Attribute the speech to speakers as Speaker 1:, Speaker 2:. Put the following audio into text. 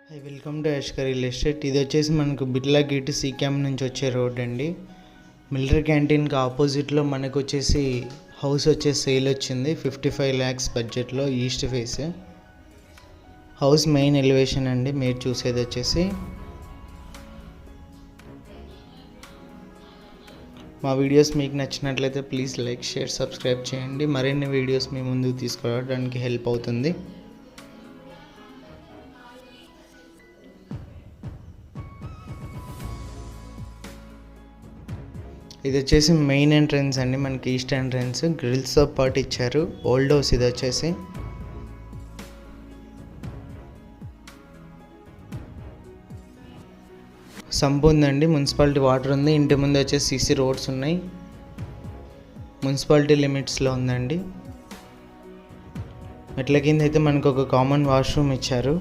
Speaker 1: Hi, welcome to Yashkar real estate. ఇది వచ్చేసి మనకు బిర్లా గేట్ సి క్యాంప్ నుంచి వచ్చే రోడ్ అండి. మిలిటరీ క్యాంటీన్కి ఆపోజిట్లో మనకు వచ్చేసి హౌస్ వచ్చేసి సేల్ వచ్చింది 55 lakhs బడ్జెట్లో, east face. House main elevation అండి. మీరు చూసేది వచ్చేసి మా వీడియోస్ మీకు నచ్చినట్లయితే ప్లీజ్ లైక్, షేర్, సబ్స్క్రైబ్ చేయండి. మరిన్ని వీడియోస్ మీ ముందుకు తీసుకురావడానికి హెల్ప్ అవుతుంది. ఇది వచ్చేసి మెయిన్ ఎంట్రన్స్ అండి. మనకి ఈస్ట్ ఎంట్రన్స్ గ్రిల్స్తో పాటు ఇచ్చారు. ఓల్డ్ హౌస్ ఇది వచ్చేసి. సంప్ ఉందండి, మున్సిపాలిటీ వాటర్ ఉంది. ఇంటి ముందు వచ్చేసి సీసీ రోడ్స్ ఉన్నాయి. మున్సిపాలిటీ లిమిట్స్లో ఉందండి. మెట్ల కింద అయితే మనకు ఒక కామన్ వాష్రూమ్ ఇచ్చారు.